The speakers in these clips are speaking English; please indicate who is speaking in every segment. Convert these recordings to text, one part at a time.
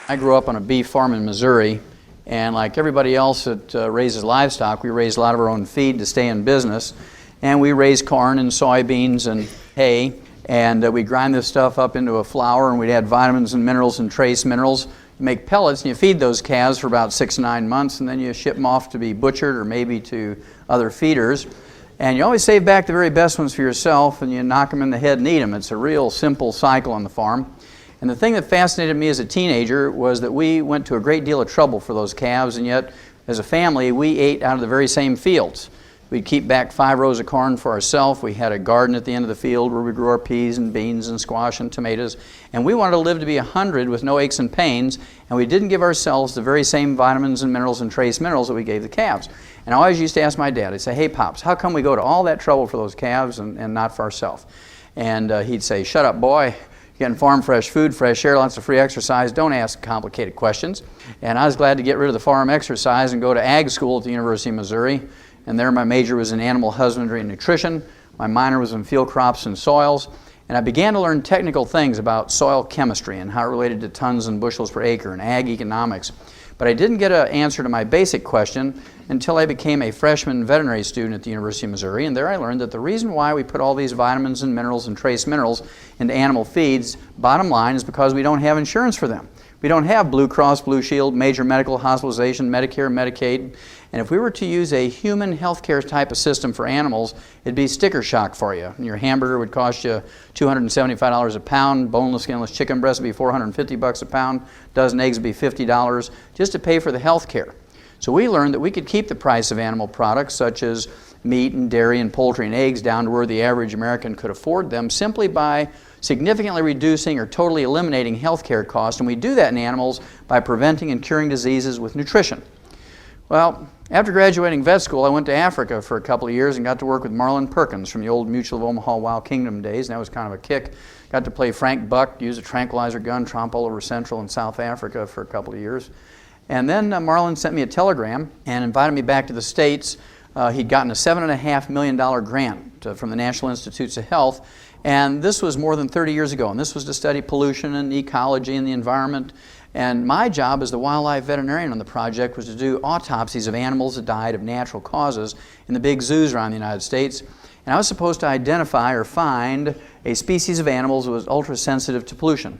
Speaker 1: I grew up on a beef farm in Missouri, and like everybody else that raises livestock, we raise a lot of our own feed to stay in business. And we raise corn and soybeans and hay, and we grind this stuff up into a flour, and we'd add vitamins and minerals and trace minerals. You make pellets, and you feed those calves for about 6 to 9 months, and then you ship them off to be butchered or maybe to other feeders. And you always save back the very best ones for yourself, and you knock them in the head and eat them. It's a real simple cycle on the farm. And the thing that fascinated me as a teenager was that we went to a great deal of trouble for those calves, and yet as a family we ate out of the very same fields. We'd keep back 5 rows of corn for ourselves. We had a garden at the end of the field where we grew our peas and beans and squash and tomatoes. And we wanted to live to be 100 with no aches and pains, and we didn't give ourselves the very same vitamins and minerals and trace minerals that we gave the calves. And I always used to ask my dad, I'd say, "Hey Pops, how come we go to all that trouble for those calves and not for ourselves?" And he'd say, "Shut up, boy. You're getting farm fresh food, fresh air, lots of free exercise. Don't ask complicated questions." And I was glad to get rid of the farm exercise and go to ag school at the University of Missouri. And there my major was in animal husbandry and nutrition. My minor was in field crops and soils. And I began to learn technical things about soil chemistry and how it related to tons and bushels per acre and ag economics. But I didn't get an answer to my basic question until I became a freshman veterinary student at the University of Missouri. And there I learned that the reason why we put all these vitamins and minerals and trace minerals into animal feeds, bottom line, is because we don't have insurance for them. We don't have Blue Cross, Blue Shield, major medical hospitalization, Medicare, Medicaid. And if we were to use a human healthcare type of system for animals, it'd be sticker shock for you. And your hamburger would cost you $275 a pound, boneless, skinless chicken breast would be $450 a pound, dozen eggs would be $50 just to pay for the health care. So we learned that we could keep the price of animal products such as meat and dairy and poultry and eggs down to where the average American could afford them simply by significantly reducing or totally eliminating health care costs. And we do that in animals by preventing and curing diseases with nutrition. Well, after graduating vet school, I went to Africa for a couple of years and got to work with Marlon Perkins from the old Mutual of Omaha Wild Kingdom days, and that was kind of a kick. Got to play Frank Buck, use a tranquilizer gun, tromp all over Central and South Africa for a couple of years. And then Marlon sent me a telegram and invited me back to the States. He'd gotten a $7.5 million grant from the National Institutes of Health, and this was more than 30 years ago, and this was to study pollution and ecology and the environment. And my job as the wildlife veterinarian on the project was to do autopsies of animals that died of natural causes in the big zoos around the United States. And I was supposed to identify or find a species of animals that was ultra sensitive to pollution.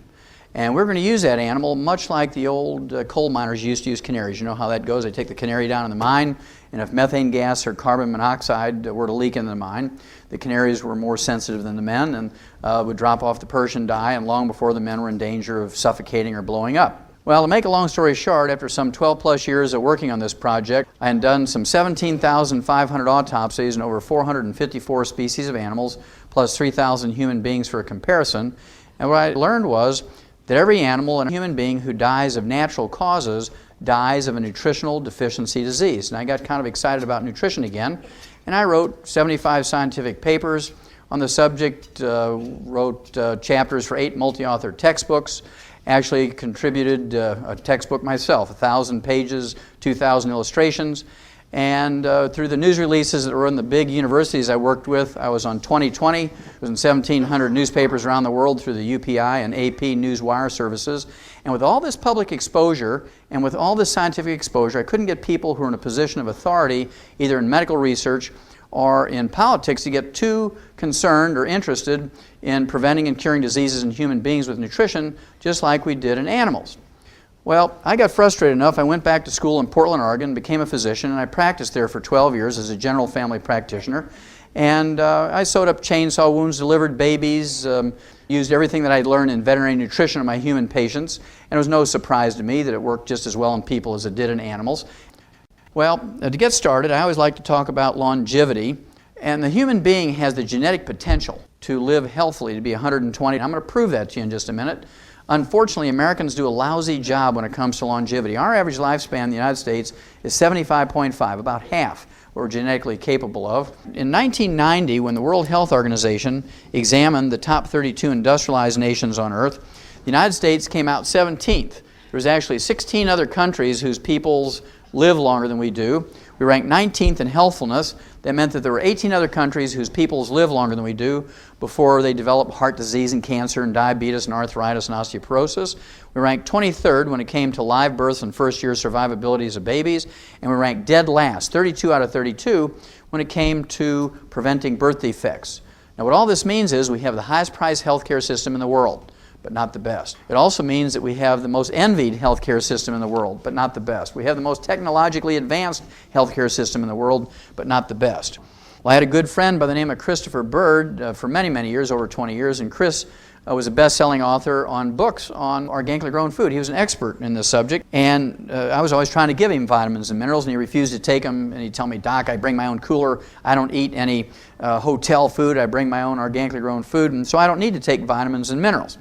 Speaker 1: And we're going to use that animal much like the old coal miners used to use canaries. You know how that goes. They take the canary down in the mine, and if methane gas or carbon monoxide were to leak into the mine, the canaries were more sensitive than the men and would drop off the perch and die, and long before the men were in danger of suffocating or blowing up. Well, to make a long story short, after some 12 plus years of working on this project, I had done some 17,500 autopsies in over 454 species of animals, plus 3,000 human beings for a comparison. And what I learned was that every animal and human being who dies of natural causes dies of a nutritional deficiency disease. And I got kind of excited about nutrition again, and I wrote 75 scientific papers on the subject, wrote chapters for 8 multi-author textbooks, actually contributed a textbook myself, 1,000 pages, 2,000 illustrations. And through the news releases that were in the big universities I worked with, I was on 2020. It was in 1,700 newspapers around the world through the UPI and AP Newswire services. And with all this public exposure and with all this scientific exposure, I couldn't get people who were in a position of authority, either in medical research or in politics, to get too concerned or interested in preventing and curing diseases in human beings with nutrition, just like we did in animals. Well, I got frustrated enough, I went back to school in Portland, Oregon, became a physician, and I practiced there for 12 years as a general family practitioner. And I sewed up chainsaw wounds, delivered babies, used everything that I'd learned in veterinary nutrition on my human patients, and it was no surprise to me that it worked just as well in people as it did in animals. Well, to get started, I always like to talk about longevity, and the human being has the genetic potential to live healthily, to be 120. I'm going to prove that to you in just a minute. Unfortunately, Americans do a lousy job when it comes to longevity. Our average lifespan in the United States is 75.5, about half what we're genetically capable of. In 1990, when the World Health Organization examined the top 32 industrialized nations on Earth, the United States came out 17th. There was actually 16 other countries whose people's live longer than we do. We rank 19th in healthfulness. That meant that there were 18 other countries whose peoples live longer than we do before they develop heart disease and cancer and diabetes and arthritis and osteoporosis. We ranked 23rd when it came to live births and first-year survivabilities of babies, and we ranked dead last, 32 out of 32, when it came to preventing birth defects. Now, what all this means is we have the highest priced healthcare system in the world, but not the best. It also means that we have the most envied healthcare system in the world, but not the best. We have the most technologically advanced healthcare system in the world, but not the best. Well, I had a good friend by the name of Christopher Bird for many, many years, over 20 years, and Chris was a best-selling author on books on organically grown food. He was an expert in this subject, and I was always trying to give him vitamins and minerals, and he refused to take them, and he'd tell me, Doc, I bring my own cooler, I don't eat any hotel food, I bring my own organically grown food, and so I don't need to take vitamins and minerals.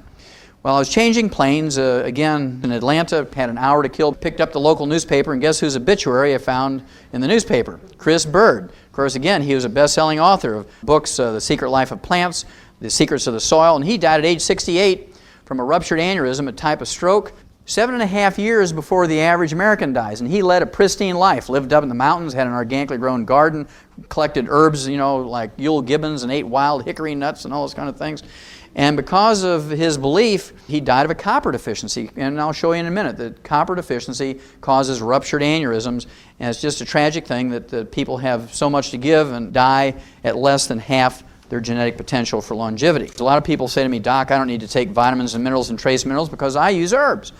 Speaker 1: Well, I was changing planes, again, in Atlanta, had an hour to kill, picked up the local newspaper, and guess whose obituary I found in the newspaper? Chris Bird. Of course, again, he was a best-selling author of books, The Secret Life of Plants, The Secrets of the Soil, and he died at age 68 from a ruptured aneurysm, a type of stroke, 7.5 years before the average American dies. And he led a pristine life, lived up in the mountains, had an organically grown garden, collected herbs, like Yule gibbons, and ate wild hickory nuts and all those kind of things. And because of his belief, he died of a copper deficiency. And I'll show you in a minute that copper deficiency causes ruptured aneurysms. And it's just a tragic thing that people have so much to give and die at less than half their genetic potential for longevity. A lot of people say to me, Doc, I don't need to take vitamins and minerals and trace minerals because I use herbs.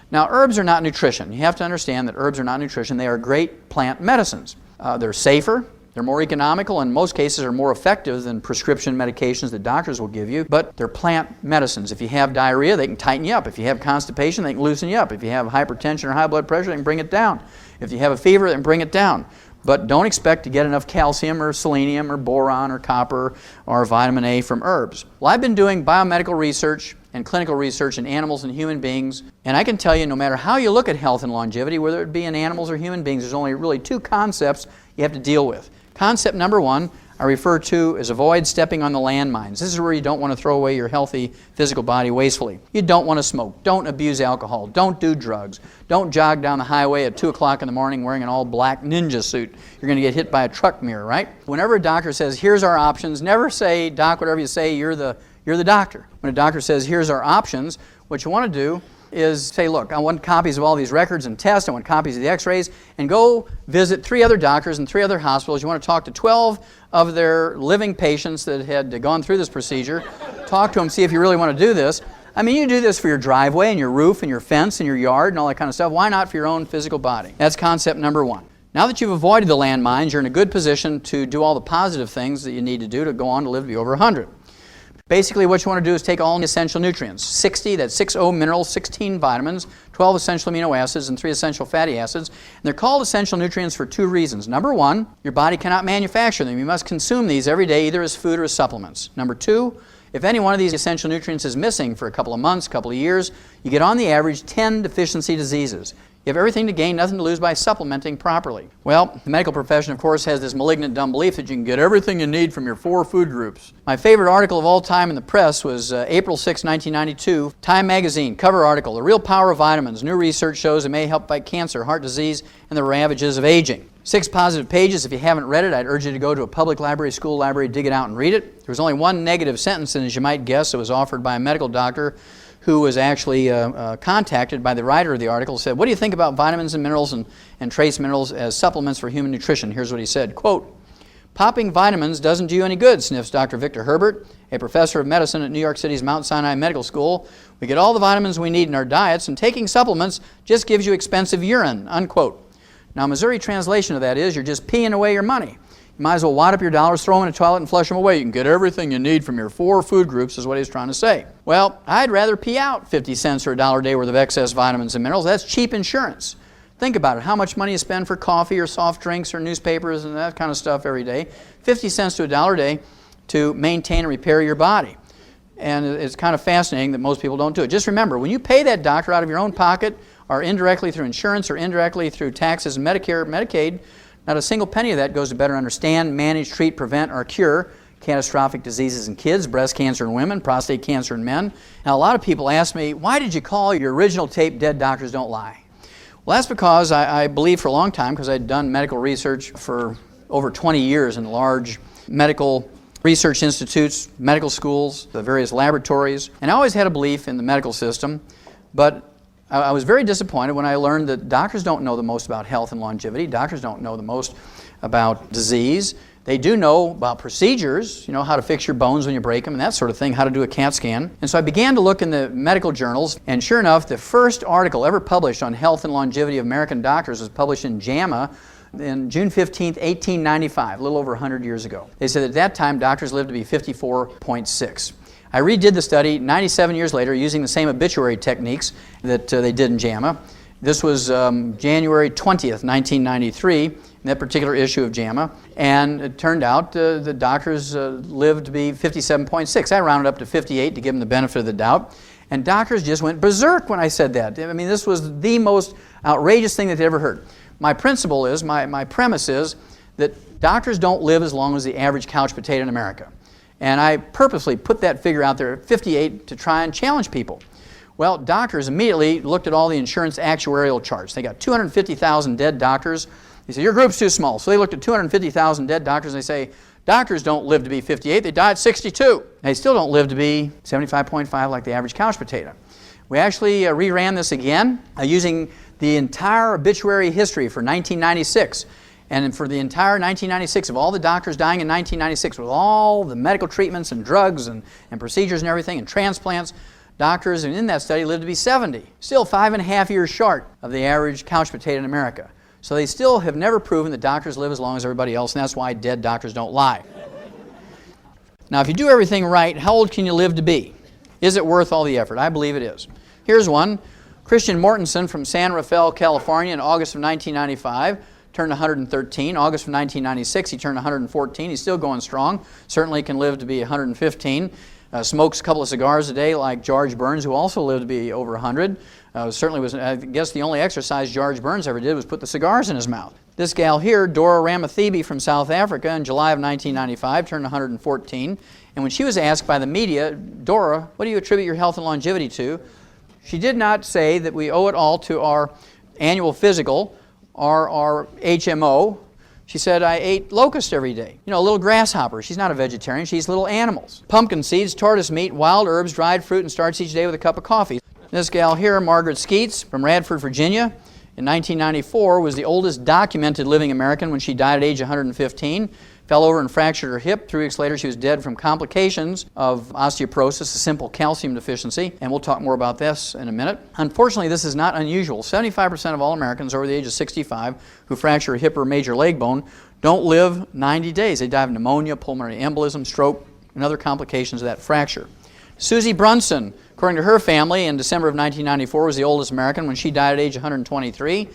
Speaker 1: Now, herbs are not nutrition. You have to understand that herbs are not nutrition. They are great plant medicines. They're safer. They're more economical, and in most cases are more effective than prescription medications that doctors will give you, but they're plant medicines. If you have diarrhea, they can tighten you up. If you have constipation, they can loosen you up. If you have hypertension or high blood pressure, they can bring it down. If you have a fever, they can bring it down. But don't expect to get enough calcium or selenium or boron or copper or vitamin A from herbs. Well, I've been doing biomedical research and clinical research in animals and human beings, and I can tell you no matter how you look at health and longevity, whether it be in animals or human beings, there's only really two concepts you have to deal with. Concept number one I refer to as avoid stepping on the landmines. This is where you don't want to throw away your healthy physical body wastefully. You don't want to smoke. Don't abuse alcohol. Don't do drugs. Don't jog down the highway at 2 o'clock in the morning wearing an all-black ninja suit. You're going to get hit by a truck mirror, right? Whenever a doctor says, here's our options, never say, Doc, whatever you say, you're the doctor. When a doctor says, here's our options, what you want to do is say, look, I want copies of all these records and tests, I want copies of the x-rays, and go visit 3 other doctors and 3 other hospitals. You want to talk to 12 of their living patients that had gone through this procedure. Talk to them, see if you really want to do this. I mean, you do this for your driveway and your roof and your fence and your yard and all that kind of stuff. Why not for your own physical body? That's concept number one. Now that you've avoided the landmines, you're in a good position to do all the positive things that you need to do to go on to live to be over 100. Basically, what you want to do is take all the essential nutrients, 60, that's 6 minerals, 16 vitamins, 12 essential amino acids, and 3 essential fatty acids. And they're called essential nutrients for 2 reasons. Number 1, your body cannot manufacture them. You must consume these every day, either as food or as supplements. Number 2, if any one of these essential nutrients is missing for a couple of months, couple of years, you get on the average 10 deficiency diseases. You have everything to gain, nothing to lose by supplementing properly. Well, the medical profession, of course, has this malignant dumb belief that you can get everything you need from your 4 food groups. My favorite article of all time in the press was April 6, 1992, Time magazine, cover article, The Real Power of Vitamins. New research shows it may help fight cancer, heart disease, and the ravages of aging. 6 positive pages. If you haven't read it, I'd urge you to go to a public library, school library, dig it out and read it. There was only one negative sentence, and as you might guess, it was offered by a medical doctor who was actually contacted by the writer of the article, said, what do you think about vitamins and minerals and trace minerals as supplements for human nutrition? Here's what he said, quote, popping vitamins doesn't do you any good, sniffs Dr. Victor Herbert, a professor of medicine at New York City's Mount Sinai Medical School. We get all the vitamins we need in our diets, and taking supplements just gives you expensive urine, unquote. Now, Missouri translation of that is you're just peeing away your money. You might as well wad up your dollars, throw them in a toilet, and flush them away. You can get everything you need from your 4 food groups, is what he's trying to say. Well, I'd rather pee out 50 cents or $1 a day worth of excess vitamins and minerals. That's cheap insurance. Think about it. How much money you spend for coffee or soft drinks or newspapers and that kind of stuff every day. 50 cents to $1 a day to maintain and repair your body. And it's kind of fascinating that most people don't do it. Just remember, when you pay that doctor out of your own pocket or indirectly through insurance or indirectly through taxes and Medicare, Medicaid, not a single penny of that goes to better understand, manage, treat, prevent, or cure catastrophic diseases in kids, breast cancer in women, prostate cancer in men. Now, a lot of people ask me, why did you call your original tape Dead Doctors Don't Lie? Well, that's because I believe for a long time, because I'd done medical research for over 20 years in large medical research institutes, medical schools, the various laboratories, and I always had a belief in the medical system, but I was very disappointed when I learned that doctors don't know the most about health and longevity. Doctors don't know the most about disease. They do know about procedures, you know, how to fix your bones when you break them and that sort of thing, how to do a CAT scan. And so I began to look in the medical journals, and sure enough, the first article ever published on health and longevity of American doctors was published in JAMA in June 15, 1895, a little over 100 years ago. They said at that time doctors lived to be 54.6. I redid the study 97 years later using the same obituary techniques that they did in JAMA. This was January 20th, 1993, in that particular issue of JAMA, and it turned out the doctors lived to be 57.6. I rounded up to 58 to give them the benefit of the doubt, and doctors just went berserk when I said that. I mean, this was the most outrageous thing that they'd ever heard. My principle is, my premise is, that doctors don't live as long as the average couch potato in America. And I purposely put that figure out there at 58 to try and challenge people. Well, doctors immediately looked at all the insurance actuarial charts. They got 250,000 dead doctors. They said, your group's too small. So they looked at 250,000 dead doctors and they say, doctors don't live to be 58, they die at 62. They still don't live to be 75.5 like the average couch potato. We actually reran this again using the entire obituary history for 1996. And for the entire 1996, of all the doctors dying in 1996, with all the medical treatments and drugs and procedures and everything and transplants, doctors in that study lived to be 70. Still 5.5 years short of the average couch potato in America. So they still have never proven that doctors live as long as everybody else, and that's why dead doctors don't lie. Now, if you do everything right, how old can you live to be? Is it worth all the effort? I believe it is. Here's one. Christian Mortensen from San Rafael, California in August of 1995 turned 113. August of 1996 he turned 114. He's still going strong. Certainly can live to be 115. Smokes a couple of cigars a day like George Burns, who also lived to be over 100. Certainly was, I guess the only exercise George Burns ever did was put the cigars in his mouth. This gal here, Dora Ramathebe from South Africa in July of 1995 turned 114. And when she was asked by the media, Dora, what do you attribute your health and longevity to? She did not say that we owe it all to our annual physical or our HMO. She said, I ate locust every day. You know, little grasshoppers. She's not a vegetarian. She eats little animals. Pumpkin seeds, tortoise meat, wild herbs, dried fruit, and starts each day with a cup of coffee. This gal here, Margaret Skeets from Radford, Virginia, in 1994 was the oldest documented living American when she died at age 115. Fell over and fractured her hip. 3 weeks later, she was dead from complications of osteoporosis, a simple calcium deficiency, and we'll talk more about this in a minute. Unfortunately, this is not unusual. 75% of all Americans over the age of 65 who fracture a hip or major leg bone don't live 90 days. They die of pneumonia, pulmonary embolism, stroke, and other complications of that fracture. Susie Brunson, according to her family, in December of 1994 was the oldest American when she died at age 123.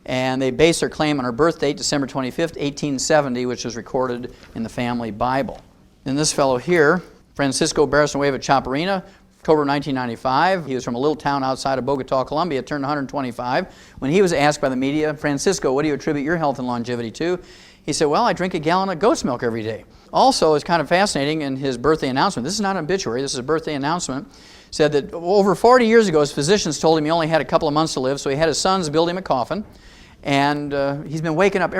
Speaker 1: And they base their claim on her birth date, December 25th, 1870, which is recorded in the family Bible. And this fellow here, Francisco Barrasanueva Chaparina, October 1995. He was from a little town outside of Bogota, Colombia, turned 125. When he was asked by the media, Francisco, what do you attribute your health and longevity to? He said, well, I drink a gallon of goat's milk every day. Also, it's kind of fascinating in his birthday announcement. This is not an obituary, this is a birthday announcement. Said that over 40 years ago, his physicians told him he only had a couple of months to live, so he had his sons build him a coffin. And he's been waking up every